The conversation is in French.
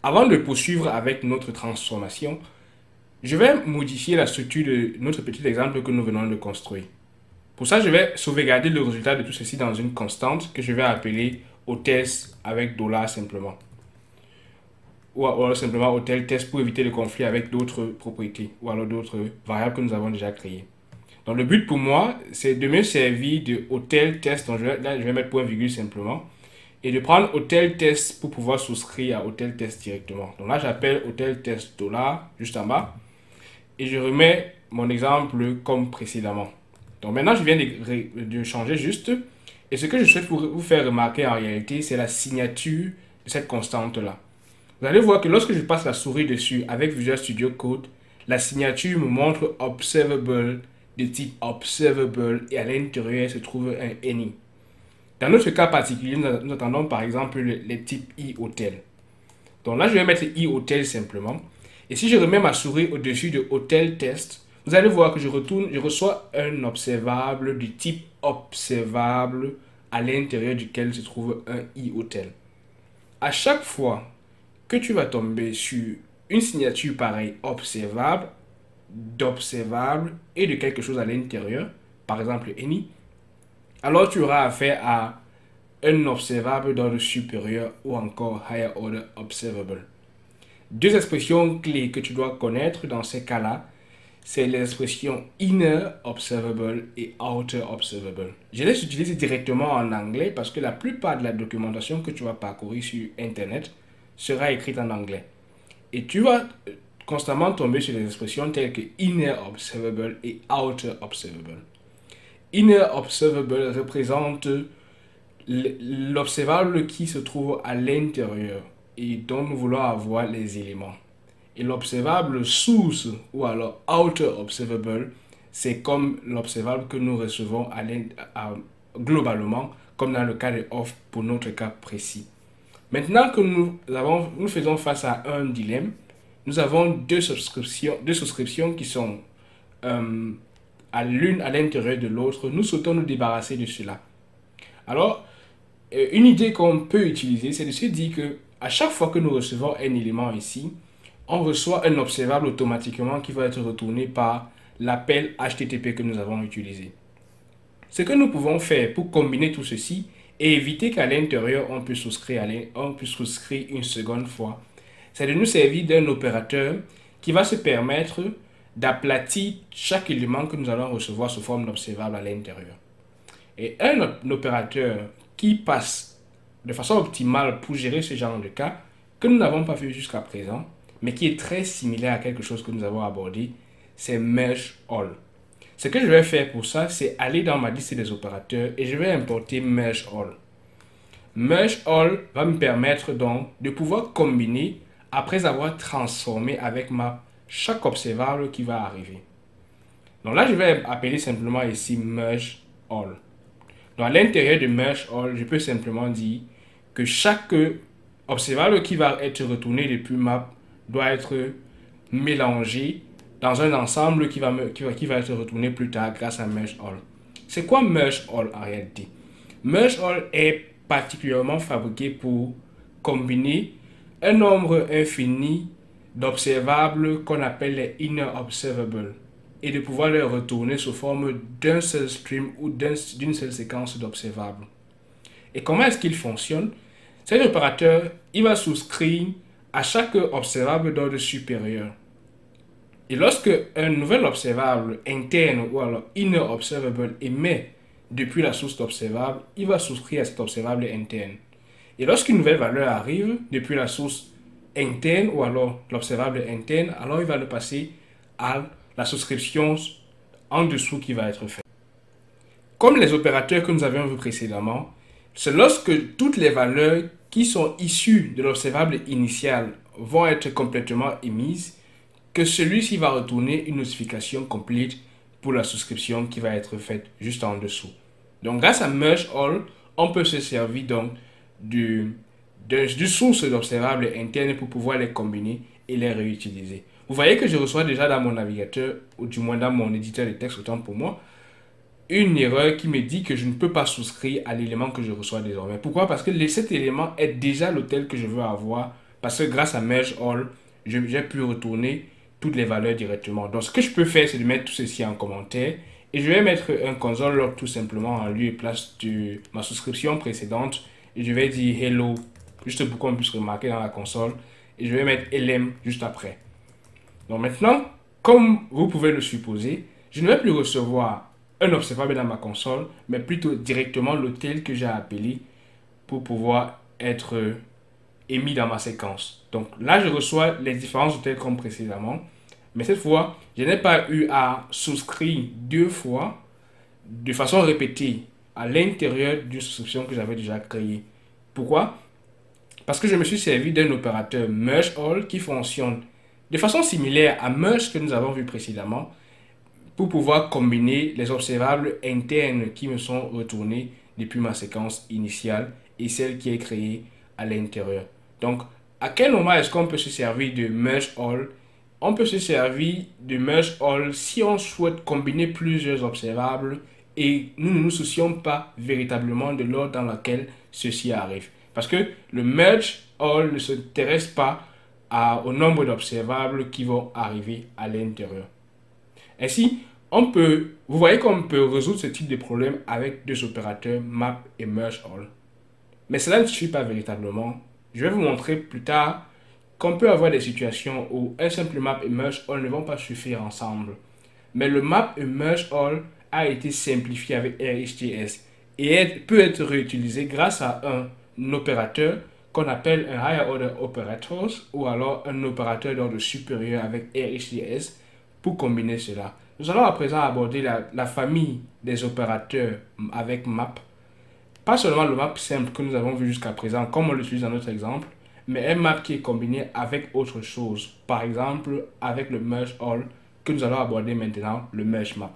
Avant de poursuivre avec notre transformation, je vais modifier la structure de notre petit exemple que nous venons de construire. Pour ça, je vais sauvegarder le résultat de tout ceci dans une constante que je vais appeler hôtesse avec $, simplement. Ou alors simplement hôtel test pour éviter le conflit avec d'autres propriétés ou alors d'autres variables que nous avons déjà créées. Donc le but pour moi, c'est de me servir de hôtel test. Donc là, je vais mettre point virgule simplement. Et de prendre hôtel test pour pouvoir souscrire à hôtel test directement. Donc là, j'appelle hôtel test $ juste en bas. Et je remets mon exemple comme précédemment. Donc maintenant, je viens de changer juste. Et ce que je souhaite vous faire remarquer en réalité, c'est la signature de cette constante-là. Vous allez voir que lorsque je passe la souris dessus avec Visual Studio Code, la signature me montre observable de type observable et à l'intérieur se trouve un any. Dans notre cas particulier, nous attendons par exemple les types iHotel. Donc là, je vais mettre iHotel simplement. Et si je remets ma souris au-dessus de Hotel Test, vous allez voir que je reçois un observable du type observable à l'intérieur duquel se trouve un iHotel. À chaque fois que tu vas tomber sur une signature pareille, observable, d'observable et de quelque chose à l'intérieur, par exemple any, alors tu auras affaire à un observable d'ordre supérieur ou encore higher order observable. Deux expressions clés que tu dois connaître dans ces cas-là, c'est l'expression inner observable et outer observable. Je les utilise directement en anglais parce que la plupart de la documentation que tu vas parcourir sur Internet sera écrite en anglais. Et tu vas constamment tomber sur des expressions telles que inner observable et outer observable. Inner observable représente l'observable qui se trouve à l'intérieur et dont nous voulons avoir les éléments. Et l'observable source ou alors outer observable, c'est comme l'observable que nous recevons globalement, comme dans le cas de off pour notre cas précis. Maintenant que nous faisons face à un dilemme, nous avons deux souscriptions qui sont à l'une à l'intérieur de l'autre. Nous souhaitons nous débarrasser de cela. Alors, une idée qu'on peut utiliser, c'est de se dire que à chaque fois que nous recevons un élément ici, on reçoit un observable automatiquement qui va être retourné par l'appel HTTP que nous avons utilisé. Ce que nous pouvons faire pour combiner tout ceci et éviter qu'à l'intérieur on puisse souscrire une seconde fois, c'est de nous servir d'un opérateur qui va se permettre d'aplatir chaque élément que nous allons recevoir sous forme d'observable à l'intérieur. Et un opérateur qui passe de façon optimale pour gérer ce genre de cas, que nous n'avons pas fait jusqu'à présent, mais qui est très similaire à quelque chose que nous avons abordé, c'est Merge All. Ce que je vais faire pour ça, c'est aller dans ma liste des opérateurs et je vais importer Merge All. Merge All va me permettre donc de pouvoir combiner après avoir transformé avec chaque observable qui va arriver. Donc là, je vais appeler simplement ici Merge All. Donc à l'intérieur de Merge All, je peux simplement dire que chaque observable qui va être retourné depuis map doit être mélangé dans un ensemble qui va être retourné plus tard grâce à Merge All. C'est quoi Merge All en réalité? Merge All est particulièrement fabriqué pour combiner un nombre infini d'observables qu'on appelle les inner observables et de pouvoir les retourner sous forme d'un seul stream ou d'une seule séquence d'observables. Et comment est-ce qu'il fonctionne? Cet opérateur, il va souscrire à chaque observable d'ordre supérieur. Et lorsque un nouvel observable interne ou alors inner observable émet depuis la source d'observable, il va souscrire à cet observable interne. Et lorsqu'une nouvelle valeur arrive depuis la source interne ou alors l'observable interne, alors il va le passer à la souscription en dessous qui va être faite. Comme les opérateurs que nous avions vus précédemment, c'est lorsque toutes les valeurs qui sont issues de l'observable initial vont être complètement émises que celui-ci va retourner une notification complète pour la souscription qui va être faite juste en dessous. Donc grâce à Merge All, on peut se servir donc du source d'observables internes pour pouvoir les combiner et les réutiliser. Vous voyez que je reçois déjà dans mon navigateur, ou du moins dans mon éditeur de texte, autant pour moi, une erreur qui me dit que je ne peux pas souscrire à l'élément que je reçois désormais. Pourquoi? Parce que cet élément est déjà l'hôtel que je veux avoir parce que grâce à Merge All, j'ai pu retourner toutes les valeurs directement. Donc, ce que je peux faire, c'est de mettre tout ceci en commentaire. Et je vais mettre un console log tout simplement en lieu et place de ma souscription précédente. Et je vais dire hello, juste pour qu'on puisse remarquer dans la console. Et je vais mettre lm juste après. Donc maintenant, comme vous pouvez le supposer, je ne vais plus recevoir un observable dans ma console, mais plutôt directement l'hôtel que j'ai appelé pour pouvoir être émis dans ma séquence. Donc là, je reçois les différents hôtels comme précédemment. Mais cette fois, je n'ai pas eu à souscrire deux fois de façon répétée à l'intérieur d'une souscription que j'avais déjà créée. Pourquoi? Parce que je me suis servi d'un opérateur Merge All qui fonctionne de façon similaire à Merge que nous avons vu précédemment pour pouvoir combiner les observables internes qui me sont retournés depuis ma séquence initiale et celle qui est créée à l'intérieur. Donc, à quel moment est-ce qu'on peut se servir de Merge All? On peut se servir de Merge All si on souhaite combiner plusieurs observables et nous ne nous soucions pas véritablement de l'ordre dans lequel ceci arrive. Parce que le Merge All ne s'intéresse pas au nombre d'observables qui vont arriver à l'intérieur. Ainsi, vous voyez qu'on peut résoudre ce type de problème avec deux opérateurs map et merge all. Mais cela ne suffit pas véritablement. Je vais vous montrer plus tard qu'on peut avoir des situations où un simple map et merge all ne vont pas suffire ensemble. Mais le map et merge all a été simplifié avec RHTS et peut être réutilisé grâce à un opérateur qu'on appelle un higher order operators ou alors un opérateur d'ordre supérieur avec RHTS pour combiner cela. Nous allons à présent aborder la famille des opérateurs avec map. Pas seulement le map simple que nous avons vu jusqu'à présent, comme on l'utilise dans notre exemple, mais un map qui est combiné avec autre chose. Par exemple, avec le merge all que nous allons aborder maintenant, le merge map.